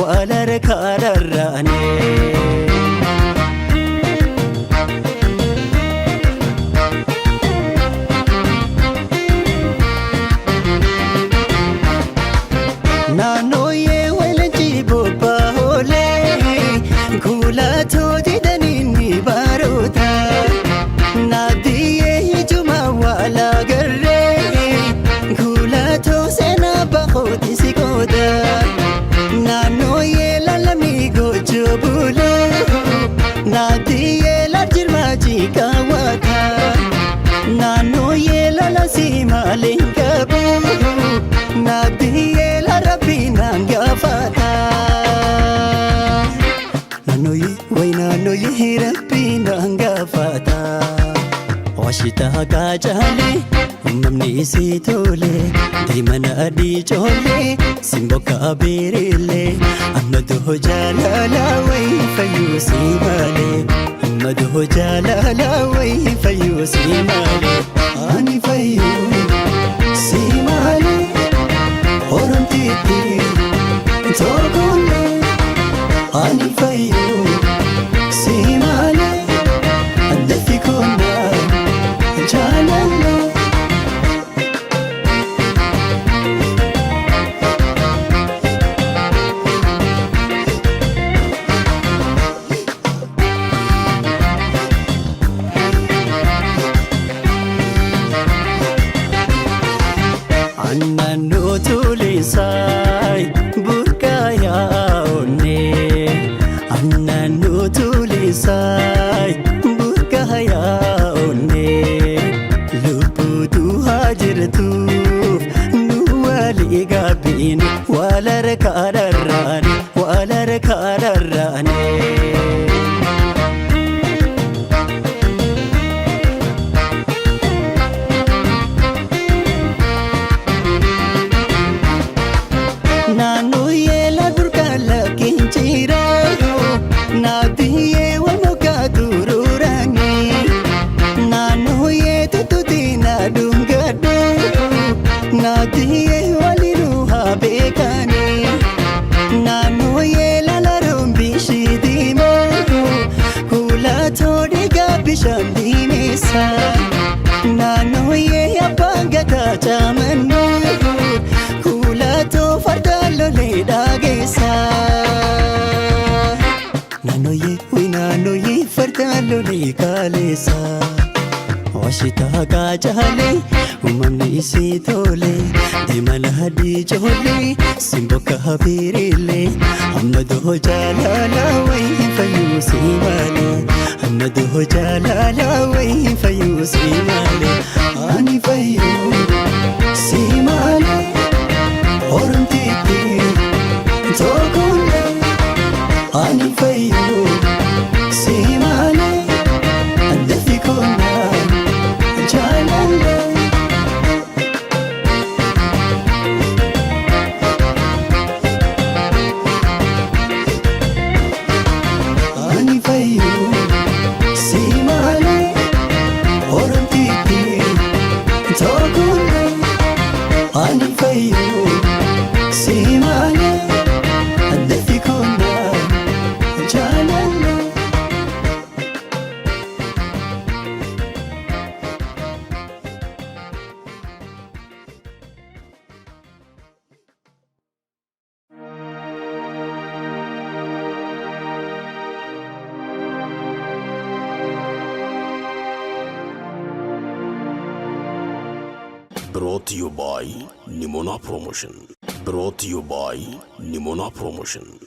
walarkaararraani naannooyee walanjii bobba'oolee kuulatoo jedhanii baroota naabdiyyee ijuma waalaa garree kuulatoo seenaa bakooti si gooda naannooyee lalamii gochoo bulee naabdiyyee larjirmaajii kaawwata naannooyee lalasii maaliin qabu naabdiyyee larabbiinaan gaafata naannooyee rabbiinaan gaafata washitaa kaajaalee uumamni isii tolee daa'imman adii ijoollee simbokka abeereellee ammadoo jaalalaa wayii fayyuu si malee ammadoo jaalalaa wayii fayyuu si malee ani fayyuu si malee oromtiitti toogolee ani fayyuu si malee addafi koonaa jaalallee annannoo tulisaay burqaayaa onnee annannoo tulisaay burqaayaa onnee lubbuu du'aa jirtuuf nu walii gaabbiin walarkaararraani naannooyee laburkaan lakkiin jiraayoo naabdiyyee walmokaa turuuraanii naannooyee tuttutiin aduun gadhoo naabdiyyee waliinuu haa beekanii naannooyee lalaroon bishii diimoo kuulatoo dhiigaa bishaan diimeessa naannooyee abbaan gataa caamannoo kuulatoo fardaan lolee dhaageessa naannooyee fardaan lolee kaaleessa washitaa kaajaalee uumamni isii tolee daa'imman adii ijoollee simbokka abeereellee ammadoo jaalalaa wayii fayyuu si malee ammadoo jaalalaa wayii fayyuu si malee ani fayyuu si malee oromtiitti toogolee ani fayyuu si malee addafi koonaa jaalallee ani fayyuu si malee oromtiitti toogolee ani fayyuu si malee addafi koonaa jaalallee Brought to you by Nimona Promotion.